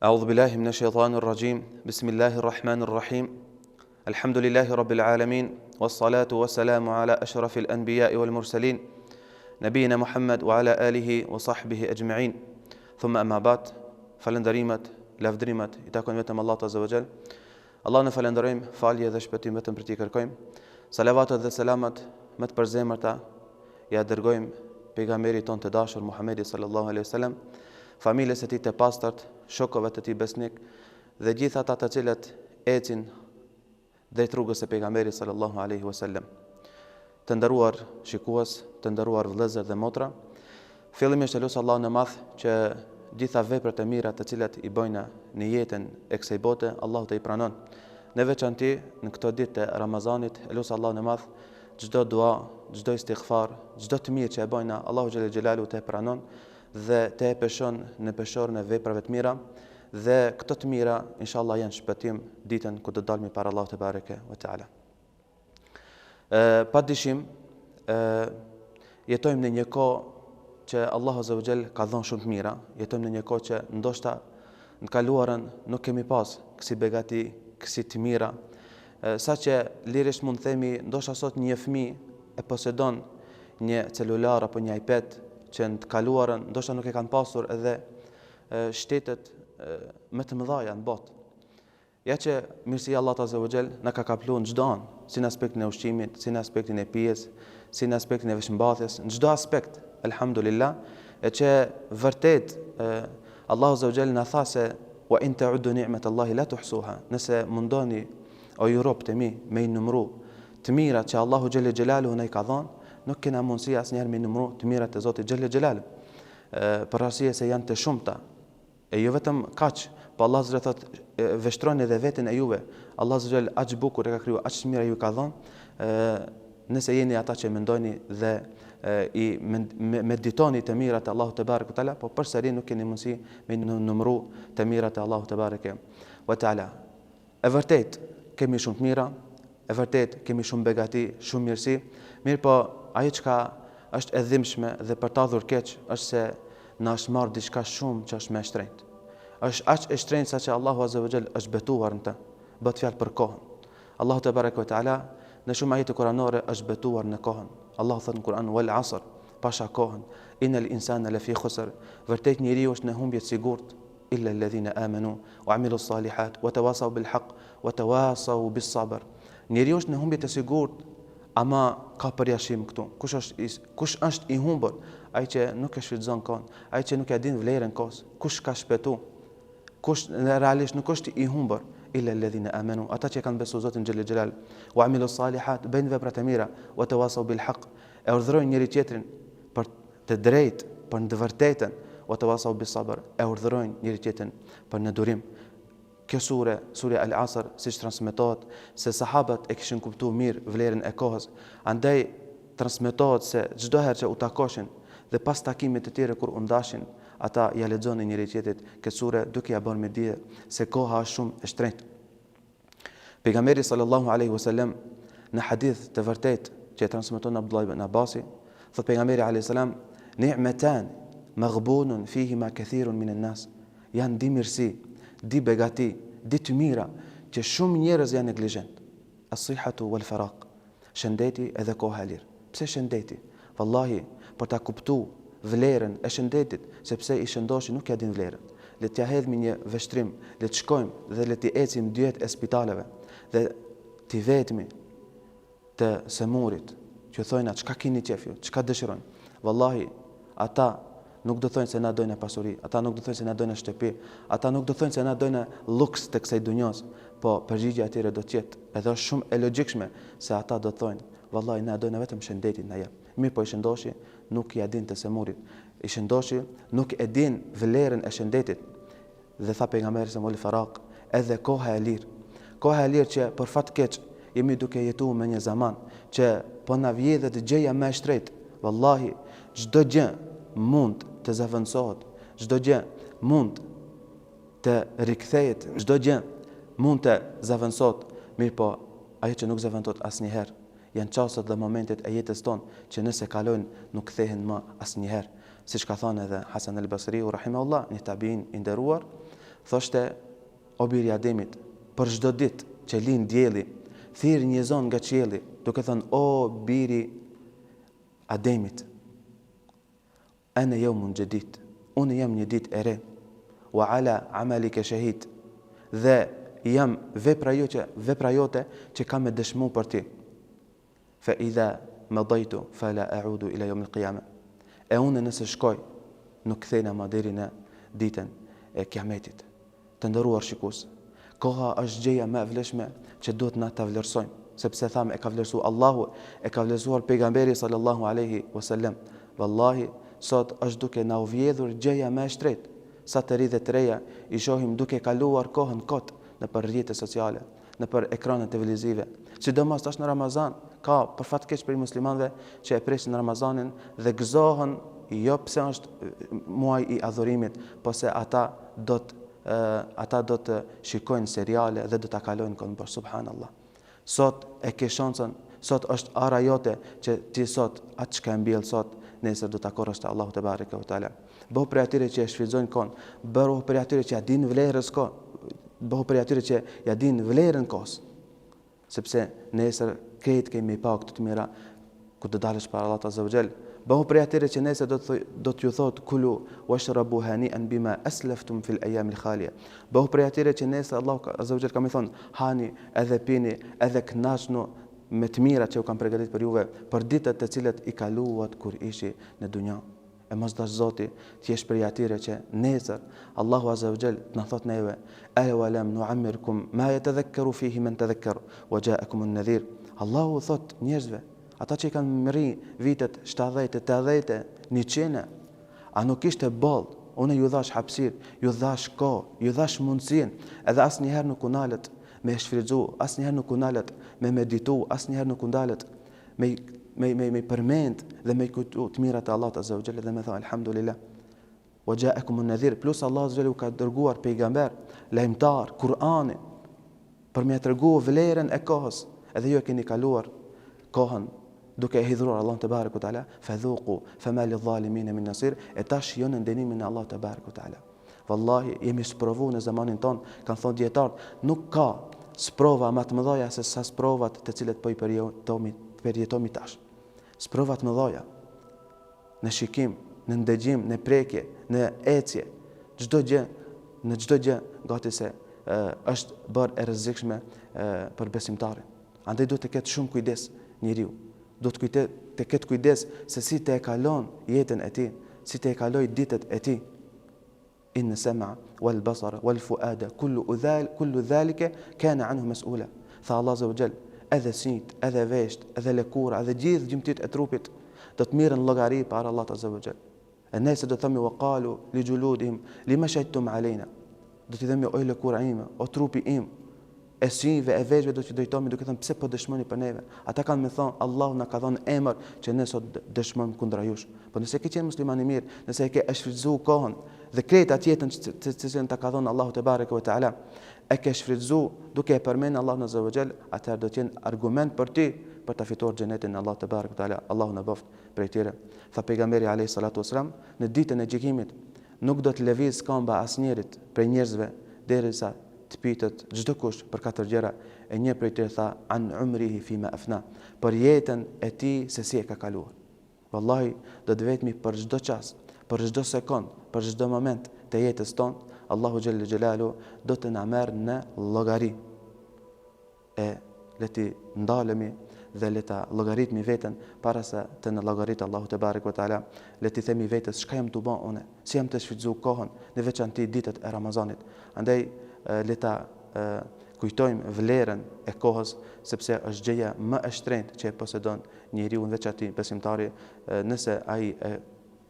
أعوذ بالله من الشيطان الرجيم بسم الله الرحمن الرحيم الحمد لله رب العالمين والصلاة والسلام على أشرف الأنبياء والمرسلين نبينا محمد وعلى آله وصحبه أجمعين ثم أما بعد falënderimet, lavdrimet I takojnë vetëm Allahut Azza wa Jall. Allah në falenderojmë, falje dhe shpëtim vetëm për t'i kërkojmë. Salavatet dhe selamat më të përzemërta ja dërgojmë pejgamberit ton të dashur Muhamedi sallallahu alaihi wasallam, familjes së tij të pastërt, shokëve të tij besnik dhe gjithë ata të cilët ecin drejt rrugës së pejgamberit sallallahu alaihi wasallam. Të nderuar shikues, të nderuar vëllezër dhe motra, fillimisht e lut Allahun e Madh që gjitha veprat e mira të cilat I bëjna në jetën e kësaj bote, Allahu të I pranon. Në veçanti në këto ditë të Ramazanit, e lut Allahun e Madh çdo dua, çdo istighfar, çdo të mirë që e bëjna, Allahu xhelel xhelalu të e pranon dhe të e peshon në peshorën e veprave të mira dhe këto të mira inshallah janë shpëtim ditën ku do dalmi para Allahut te bareke ve teala. Pa dyshim jetojmë në një kohë që Allahu Azza wa Jall ka dhënë shumë të mira, jetojmë në një kohë që ndoshta në kaluarën nuk kemi pas kësi begati, kësi të mira, saqë lirisht mund të themi ndoshta sot një fëmijë e posedon një celular apo një iPad që në të kaluarën ndoshta nuk e kanë pasur edhe shtetet më të mëdha në botë. Ja që mirësia Allahut Azza wa Jall na ka kapluar në çdo anë, si në aspektin e ushqimit, si në aspektin e pijes, si në aspektin e veshmbathjes, në çdo aspekt. Alhamdulillah, e që vërtet Allahu Azza wa Jall na tha se wa in ta'uddu ni'matallahi la tuhsuha. Nëse mundoni o ju robët e mi me I numëru të mirat që Allahu xhelle xhelaluhu na I ka dhënë, nuk kena mundësi asnjëherë me numëru të mirat e Zotit xhelle xhelaluhu. Për arsye se janë të shumta. E jo vetëm kaq, po Allah Azza thot veshtroni edhe veten e juve. Allah Azza Jall aq bukur e ka kriju, aq të mira ju ka dhënë. Nëse jeni ata që mendojni dhe I meditoni të mirat e Allahut te bareke ve teala, po përsëri nuk keni mundësi me numëru të mirat e Allahut te bareke ve teala. E vërtet kemi shumë të mira, e vërtet kemi shumë begati, shumë mirësi, mirë po ajo çka është e dhimbshme dhe për ta dhur keq është se na është marrë diçka shumë që është më e shtrenjtë. Është aq e shtrenjtë sa që Allahu Azza wa Jall është betuar në të. Bëhet fjalë për kohën. Allahu te bareke ve teala në shumë ajete kuranore është betuar në kohën. Allah thot në Kur'an wal asr, pasha kohën, innal insana lafi khusr, vërtet njeriu është në humbje të sigurt, illa alladhina amanu wa amilu salihat wa tawasaw bil haqq wa tawasaw bis sabr. Njeriu është në humbje të sigurt, ama ka përjashim këtu. Kush është I humbur? Ai që nuk e shfrytëzon kohën, ai që nuk e din vlerën kohës. Kush ka shpëtu? Kush realisht nuk është I humbur? Illa alladhina amanu, ata që kanë besuar Zotin xhelle xhelal, wa amilu salihat, bëjnë vepra të mira, wa tawasaw bil haqq, e urdhërojnë njëri tjetrin për të drejtë, për të vërtetën, wa tawasaw bis sabr, e urdhërojnë njëri tjetrin për në durim. Kjo surja Al-Asr, siç transmetohet se sahabët e kishin kuptuar mirë vlerën e kohës, andaj transmetohet se çdo herë që u takoshin dhe pas takimit të tjerë kur u ndashin, ata ja lexonin njëri tjetrit këtë sure duke ja bërë me dije se koha është shumë e shtrenjtë. Pejgamberi sallallahu alaihi wasallam në hadith të vërtetë që transmeton Abdullah ibn Abbasi, thot pejgamberi alaihi salam, ni'matan maghbunun fihima kathirun min an-nas. Janë di mirësi, di begati, di të mira që shumë njerëz janë neglizhent. As-sihhatu wal faraq. Shëndeti edhe koha e lirë. Pse shëndeti? Wallahi, për ta kuptuar vlerën e shëndetit, sepse I shëndoshi nuk ja din vlerën. Le t'ja hedhmi një veshtrim, le të shkojmë dhe le t'i ecim dyert e spitaleve dhe t'i vetmi të semurit, që thojnë atë çka keni qef ju, çka dëshirojnë. Wallahi, ata nuk do thojnë se na dojnë pasuri, ata nuk do thojnë se na dojnë shtëpi, ata nuk do thojnë se na dojnë luks të kësaj dunjos, po përgjigjja e tyre do të jetë edhe shumë e logjikshme se ata do thojnë, wallahi na dojnë vetëm shëndetin na jep. Mirë po I shëndoshi nuk ja din të semurit. I shëndoshi nuk e din vlerën e shëndetit. Dhe tha pejgamberi se moli faraq, edhe koha e lirë. Koha e lirë që për fat keq jemi duke jetuar me një zaman që po na vjedhet gjëja më e shtrenjtë. Wallahi, çdo gjë mund të zaventësohet, çdo gjë mund të rikthehet, çdo gjë mund të zaventësohet, mirë po ajo që nuk zaventësohet asnjëherë. Janë çastet dhe momentet e jetës tonë që nëse kalojnë nuk kthehen më asnjëherë. Siç ka thënë edhe Hasan al-Basriu rahimahullah, një tabiin I nderuar, thoshte o biri i Ademit, për çdo ditë që lind dielli, thirr një zonë nga qielli, duke thënë o biri Ademit, ana yawmun jadid, unë jam një ditë e re, wa ala amalika shahid, dhe jam vepra jote që kam me dëshmu për ti. Fa idha madaitu fala a'udu ila yawm al-qiyamah. E unë nëse shkoj, nuk kthehena më deri në ditën e Kiametit. Të nderuar shikues, koha është gjëja më e vlefshme që duhet na ta vlerësojmë, sepse thamë e ka vlerësuar Allahu, e ka vlerësuar pejgamberi sallallahu alaihi wasallam. Wallahi, sot është duke na u vjedhur gjëja më e shtrenjtë. Sa të ri dhe të reja i shohim duke kaluar kohën kot në për rrjetet sociale, në për ekranet televizive. Sidomos tash në Ramazan, ka për fat keq për muslimanëve që e presin Ramazanin dhe gëzohen jo pse është muaj i adhurimit, po se ata do të shikojnë seriale dhe do ta kalojnë kohën për subhanallah. Sot e ke shansën, sot është ara jote që ti sot atë çka e mbjell sot, nesër do ta korrosh te Allahu te bareke ve teala. Bëhu për atyre që e shfrytëzojnë kohën, bëhu për atyre që ja dinë vlerën kohës, bëhu për atyre që ja dinë vlerën kohës, sepse nesër këtë kemi pa këtë të mira ku të dalësh para Allahut azza wa jall. Bëhu për atyre që nesër do t'ju thotë kulu washrabu hani'an bima aslaftum fil ayam al khaliya. Bëhu për atyre që nesër Allahu azza wa jall ka më thonë hani edhe pini edhe kënaqni me të mirat që u kanë përgatitur për juve për ditët të cilat i kaluat kur ishi në dunja. E mos dash Zoti të jesh prej atyre që nesër Allahu azza wa jall na thot neve ala wa lam nu'ammirkum ma yatadhakkaru fihi man tadhakkar wa ja'akum an-nadhir. Allahu thot njerëzve, ata që i kanë mri vitet 70, 80, 100, a nuk ishte boll, unë ju dhash hapësir, ju dhash kohë, ju dhash mundësinë, edhe asnjëherë nuk u nalët me shfrytzu, asnjëherë nuk u nalët me meditu, asnjëherë nuk u nalët me përmend dhe me kujtu të mirat e Allahut azza wa jalla dhe me thënë alhamdulillah. Wa ja'akum an-nadhir, plus Allah azza wa jalla ka dërguar pejgamber, lajmtar, Kur'ani për me tregu vlerën e kohës, edhe ju e keni kaluar kohën duke e hidhur Allahun te bareku teala, fadhuqu fama lidh-dhalimin min nasir, e tash jo në ndenimin e Allahut te bareku teala. Wallahi jemi sprovu në zamanin ton, kanë thonë dietar, nuk ka sprova më të mëdha se sa sprovat të cilat po i përjetomi tash. Sprovat më mëdha në shikim, në ndëgjim, në prekje, në ecje, në çdo gjë gati se është bërë e rrezikshme për besimtarin. Andaj duhet të ketë shumë kujdes njeriu. Duhet të ketë kujdes se si të e kalon jetën e tij, si të e kaloj ditët e tij. Inna sam'a wal basara wal fuada kullu dhalika kana anhu mas'ula. Tha Allah azza wa jall, edhe sinjt, edhe vesht, edhe lëkura, edhe gjithë gjymtyt e trupit do të mirën llogari para Allahut azza wa jall. E nëse do themi wa qalu li juludihim lima shahidtum alejna. Do t'i themi o lëkura ime, o trupi im, e sinjve, e veshve do t'i dojtomi duke thënë pse po dëshmoni për neve. Ata kanë me thonë Allahu na ka dhënë emër që ne sot dëshmojmë kundra jush. Po nëse ke qenë musliman i mirë, nëse e ke shfrytzuar kohën dhe krejt atjetën që ta ka dhënë Allahu te bareke ve teala, e ke shfrytzuar duke e përmendur Allahun azza wa jall, atëherë do të jenë argument për ti për ta fituar xhenetin e Allahut te bareke ve teala. Allahu na boft prej tyre. Tha pejgamberi alayhi salatu wasalam, në ditën e gjykimit nuk do të lëviz këmba asnjërit prej njerëzve derisa të pitet çdo kush për 4 gjëra, e një prej tyre tha an umrihi fima afna, për jetën e tij se si e ka kaluar. Wallahi do të vetmi për çdo çast, për çdo sekond, për çdo moment të jetës tonë, Allahu xhalla xhelalu do të na merr në llogari. E le të ndalemi dhe le ta llogaritmi veten para se të në llogarit Allahu te barek ve teala, le të themi vetes çka jam të bën unë, si jam të shfrytzuar kohën në veçantë ditët e Ramazanit. Andaj le ta kujtojmë vlerën e kohës, sepse është gjëja më e shtrenjtë që e posedon njeriu, në veçantë besimtari, nëse ai e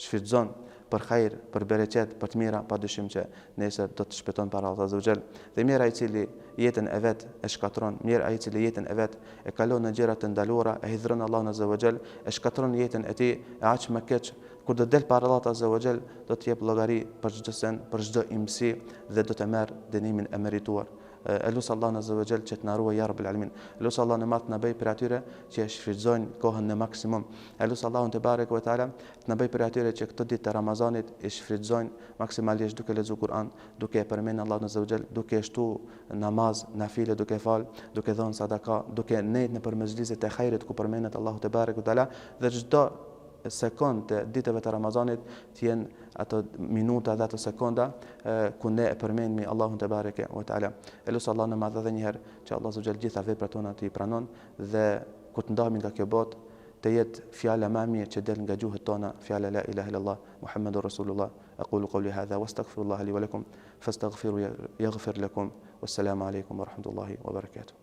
shfrytëzon për hajër, për bereqet, për të mira, padyshim që nesër do të shpëton para Allahut azza wa jall. Dhe mirë ai cili jetën e vet e shkatron, mirë ai cili jetën e vet e kalon në gjëra të ndaluara, e hidhron Allahun azza wa jall, e shkatron jetën e tij, e aq më keq kur do del para Allahut azza wa jall, do të jep llogari për çdo sen, për çdo imsi dhe do të merr dënimin e merituar. Elus Allah azza wa jall që të na ruaj ya rabbul alamin. Elus Allah në mat na bëj për atyre që shfrytëzojnë kohën në maksimum. Elus Allahun te barek ve taala të na bëj për atyre që këtë ditë të Ramazanit e shfrytëzojnë maksimalisht duke lexuar Kur'an, duke përmendur Allahun azza wa jall, duke shtu namaz, nafile, duke fal, duke dhënë sadaka, duke nejt në përmezliset e hajrit ku përmendet Allahu te barek ve taala dhe çdo sekond të ditëve të Ramazanit të jenë ato minuta dhe ato sekonda ku ne e përmendmi Allahun te bareke ve taala. Elus Allah në madh edhe një herë që Allah subhanahu gjitha veprat tona të i pranon dhe kur të ndahemi nga kjo botë të jetë fjala më e mirë që del nga gjuhët tona, fjala la ilaha illallah Muhammadur Rasulullah. Aqulu qawli hadha wastaghfirullaha li wa lakum fastaghfiru yaghfir lakum. Wassalamu alaykum wa rahmatullahi wa barakatuh.